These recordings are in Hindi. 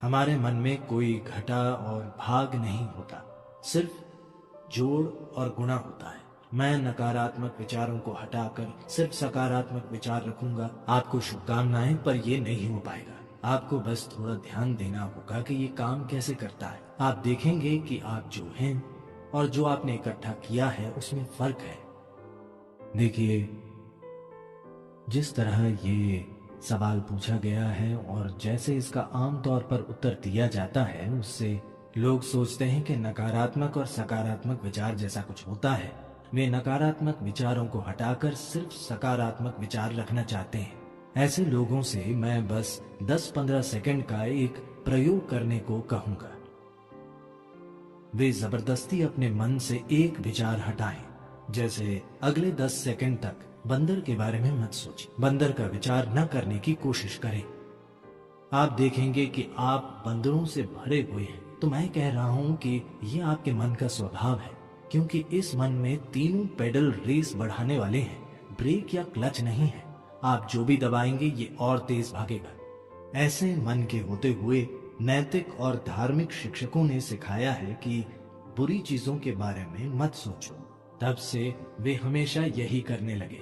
हमारे मन में कोई घटा और भाग नहीं होता, सिर्फ जोड़ और गुणा होता है। मैं नकारात्मक विचारों को हटाकर सिर्फ सकारात्मक विचार रखूंगा। आपको शुभकामनाएं, पर ये नहीं हो पाएगा। आपको बस थोड़ा ध्यान देना होगा कि ये काम कैसे करता है। आप देखेंगे कि आप जो हैं और जो आपने इकट्ठा किया है उसमें फर्क है। देखिए, जिस तरह ये सवाल पूछा गया है और जैसे इसका आम तौर पर उत्तर दिया जाता है, उससे लोग सोचते हैं कि नकारात्मक और सकारात्मक विचार जैसा कुछ होता है। वे नकारात्मक विचारों को हटाकर सिर्फ सकारात्मक विचार रखना चाहते हैं। ऐसे लोगों से मैं बस 10-15 सेकंड का एक प्रयोग करने को कहूंगा। वे जबरदस्ती अपने मन से एक विचार हटाएं, जैसे अगले 10 सेकंड तक बंदर के बारे में मत सोचिए। बंदर का विचार न करने की कोशिश करें। आप देखेंगे कि आप बंदरों से भरे हुए हैं। तो मैं कह रहा हूं कि यह आपके मन का स्वभाव है, क्योंकि इस मन में तीनों पेडल रेस बढ़ाने वाले हैं, ब्रेक या क्लच नहीं है। आप जो भी दबाएंगे ये और तेज भागेगा। ऐसे मन के होते हुए नैतिक और धार्मिक शिक्षकों ने सिखाया है कि बुरी चीजों के बारे में मत सोचो। तब से वे हमेशा यही करने लगे।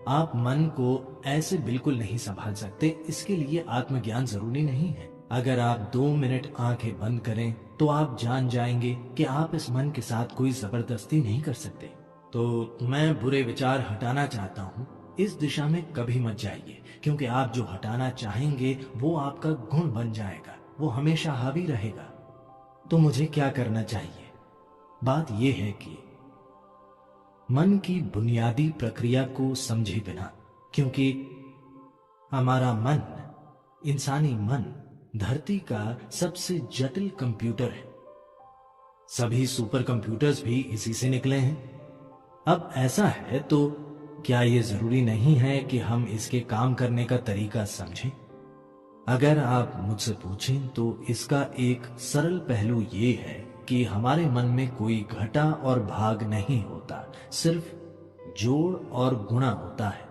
आप मन को ऐसे बिल्कुल नहीं संभाल सकते। इसके लिए आत्मज्ञान जरूरी नहीं है। अगर आप 2 मिनट आंखें बंद करें तो आप जान जाएंगे कि आप इस मन के साथ कोई जबरदस्ती नहीं कर सकते। तो मैं बुरे विचार हटाना चाहता हूँ, इस दिशा में कभी मत जाइए, क्योंकि आप जो हटाना चाहेंगे वो आपका गुण बन जाएगा, वो हमेशा हावी रहेगा। तो मुझे क्या करना चाहिए? बात यह है कि मन की बुनियादी प्रक्रिया को समझे बिना, क्योंकि हमारा मन, इंसानी मन, धरती का सबसे जटिल कंप्यूटर है। सभी सुपर कंप्यूटर्स भी इसी से निकले हैं। अब ऐसा है तो क्या ये जरूरी नहीं है कि हम इसके काम करने का तरीका समझें? अगर आप मुझसे पूछें तो इसका एक सरल पहलू ये है कि हमारे मन में कोई घटा और भाग नहीं होता, सिर्फ जोड़ और गुणा होता है।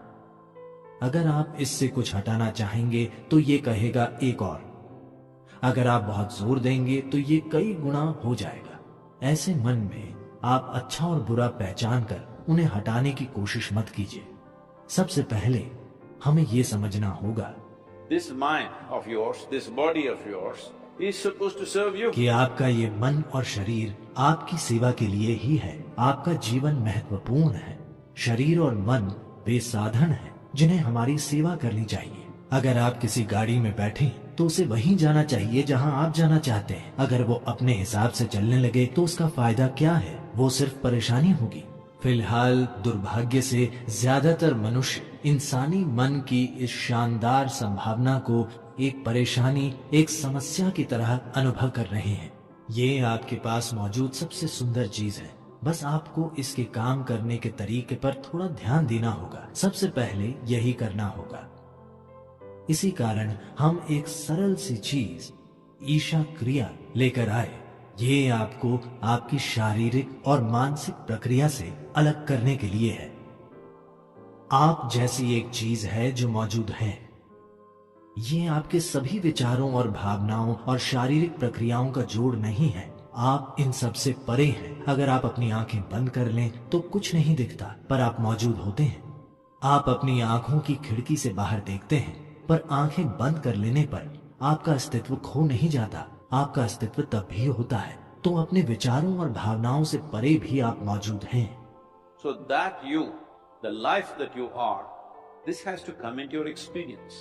अगर आप इससे कुछ हटाना चाहेंगे तो ये कहेगा एक और। अगर आप बहुत जोर देंगे तो ये कई गुना हो जाएगा। ऐसे मन में आप अच्छा और बुरा पहचान कर उन्हें हटाने की कोशिश मत कीजिए। सबसे पहले हमें ये समझना होगा This mind of yours, this body of yours is supposed to serve you. कि आपका ये मन और शरीर आपकी सेवा के लिए ही है। आपका जीवन महत्वपूर्ण है। शरीर और मन वे साधन हैं जिन्हें हमारी सेवा करनी चाहिए। अगर आप किसी गाड़ी में बैठे तो उसे वहीं जाना चाहिए जहां आप जाना चाहते हैं। अगर वो अपने हिसाब से चलने लगे तो उसका फायदा क्या है? वो सिर्फ परेशानी होगी। फिलहाल दुर्भाग्य से ज्यादातर मनुष्य इंसानी मन की इस शानदार संभावना को एक परेशानी, एक समस्या की तरह अनुभव कर रहे हैं। ये आपके पास मौजूद सबसे सुंदर चीज है। बस आपको इसके काम करने के तरीके पर थोड़ा ध्यान देना होगा। सबसे पहले यही करना होगा। इसी कारण हम एक सरल सी चीज, ईशा क्रिया लेकर आए। ये आपको आपकी शारीरिक और मानसिक प्रक्रिया से अलग करने के लिए है। आप जैसी एक चीज है जो मौजूद है। ये आपके सभी विचारों और भावनाओं और शारीरिक प्रक्रियाओं का जोड़ नहीं है। आप इन सब से परे हैं। अगर आप अपनी आंखें बंद कर लें तो कुछ नहीं दिखता, पर आप मौजूद होते हैं। आप अपनी आंखों की खिड़की से बाहर देखते हैं, पर आंखें बंद कर लेने पर आपका अस्तित्व खो नहीं जाता। आपका अस्तित्व तब भी होता है। तो अपने विचारों और भावनाओं से परे भी आप मौजूद हैं। So that you, the life that you are, this has to come into your experience.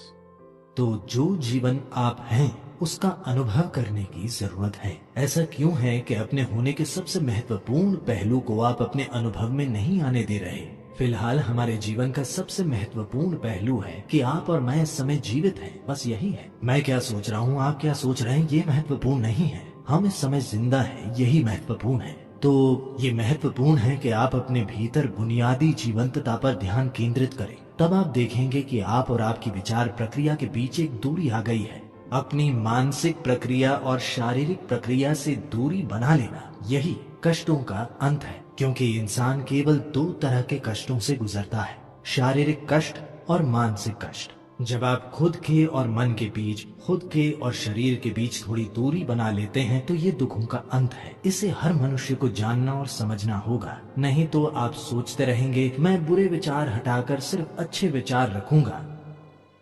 तो जो जीवन आप हैं उसका अनुभव करने की जरूरत है। ऐसा क्यों है कि अपने होने के सबसे महत्वपूर्ण पहलू को आप अपने अनुभव में नहीं आने दे रहे? फिलहाल हमारे जीवन का सबसे महत्वपूर्ण पहलू है कि आप और मैं इस समय जीवित हैं। बस यही है। मैं क्या सोच रहा हूँ, आप क्या सोच रहे हैं, ये महत्वपूर्ण नहीं है। हम इस समय जिंदा हैं, यही महत्वपूर्ण है। तो ये महत्वपूर्ण है कि आप अपने भीतर बुनियादी जीवंतता पर ध्यान केंद्रित करें। तब आप देखेंगे कि आप और आपकी विचार प्रक्रिया के बीच एक दूरी आ गई है। अपनी मानसिक प्रक्रिया और शारीरिक प्रक्रिया से दूरी बना लेना, यही कष्टों का अंत है। क्योंकि इंसान केवल 2 तरह के कष्टों से गुजरता है, शारीरिक कष्ट और मानसिक कष्ट। जब आप खुद के और मन के बीच, खुद के और शरीर के बीच थोड़ी दूरी बना लेते हैं तो ये दुखों का अंत है। इसे हर मनुष्य को जानना और समझना होगा, नहीं तो आप सोचते रहेंगे मैं बुरे विचार हटाकर सिर्फ अच्छे विचार रखूंगा।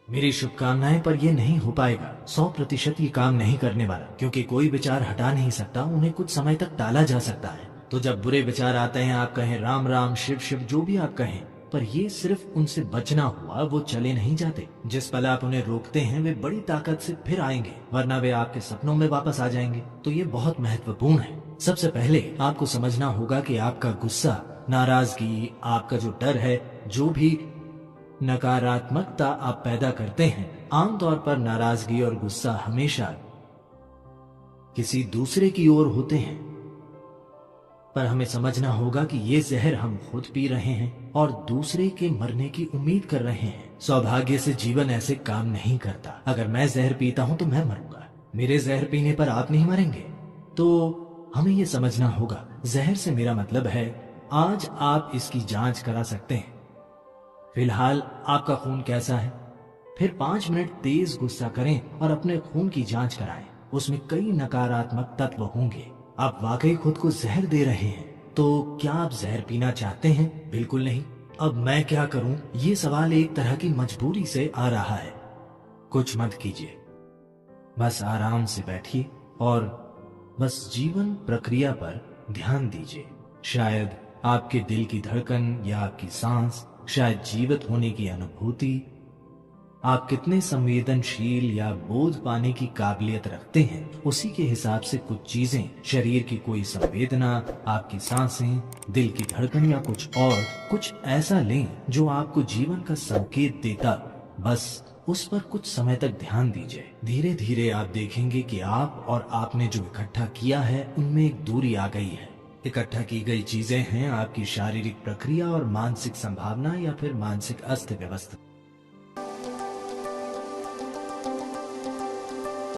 मेरी शुभकामनाएं, पर ये नहीं हो पाएगा। 100% ये काम नहीं करने वाला, क्योंकि कोई विचार हटा नहीं सकता, उन्हें कुछ समय तक टाला जा सकता है। तो जब बुरे विचार आते हैं आप कहें राम राम, शिव शिव, जो भी आप कहें, पर ये सिर्फ उनसे बचना हुआ, वो चले नहीं जाते। जिस पल आप उन्हें रोकते हैं वे बड़ी ताकत से फिर आएंगे, वरना वे आपके सपनों में वापस आ जाएंगे। तो ये बहुत महत्वपूर्ण है। सबसे पहले आपको समझना होगा कि आपका गुस्सा, नाराजगी, आपका जो डर है, जो भी नकारात्मकता आप पैदा करते हैं, आमतौर पर नाराजगी और गुस्सा हमेशा किसी दूसरे की ओर होते हैं। पर हमें समझना होगा कि ये जहर हम खुद पी रहे हैं और दूसरे के मरने की उम्मीद कर रहे हैं। सौभाग्य से जीवन ऐसे काम नहीं करता। अगर मैं जहर पीता हूं तो मैं मरूंगा, मेरे जहर पीने पर आप नहीं मरेंगे। तो हमें ये समझना होगा, जहर से मेरा मतलब है आज आप इसकी जांच करा सकते हैं। फिलहाल आपका खून कैसा है? फिर 5 मिनट तेज गुस्सा करें और अपने खून की जांच कराएं। उसमें कई नकारात्मक तत्व होंगे। आप वाकई खुद को जहर दे रहे हैं। तो क्या आप जहर पीना चाहते हैं? बिल्कुल नहीं। अब मैं क्या करूं? ये सवाल एक तरह की मजबूरी से आ रहा है। कुछ मत कीजिए, बस आराम से बैठिए और बस जीवन प्रक्रिया पर ध्यान दीजिए। शायद आपके दिल की धड़कन या आपकी सांस, शायद जीवित होने की अनुभूति, आप कितने संवेदनशील या बोध पाने की काबिलियत रखते हैं, उसी के हिसाब से कुछ चीजें, शरीर की कोई संवेदना, आपकी सांसें, दिल की धड़कन या कुछ ऐसा लें जो आपको जीवन का संकेत देता। बस उस पर कुछ समय तक ध्यान दीजिए। धीरे धीरे आप देखेंगे कि आप और आपने जो इकट्ठा किया है उनमें एक दूरी आ गई है। इकट्ठा की गई चीजें हैं आपकी शारीरिक प्रक्रिया और मानसिक संभावना या फिर मानसिक अस्त व्यवस्था।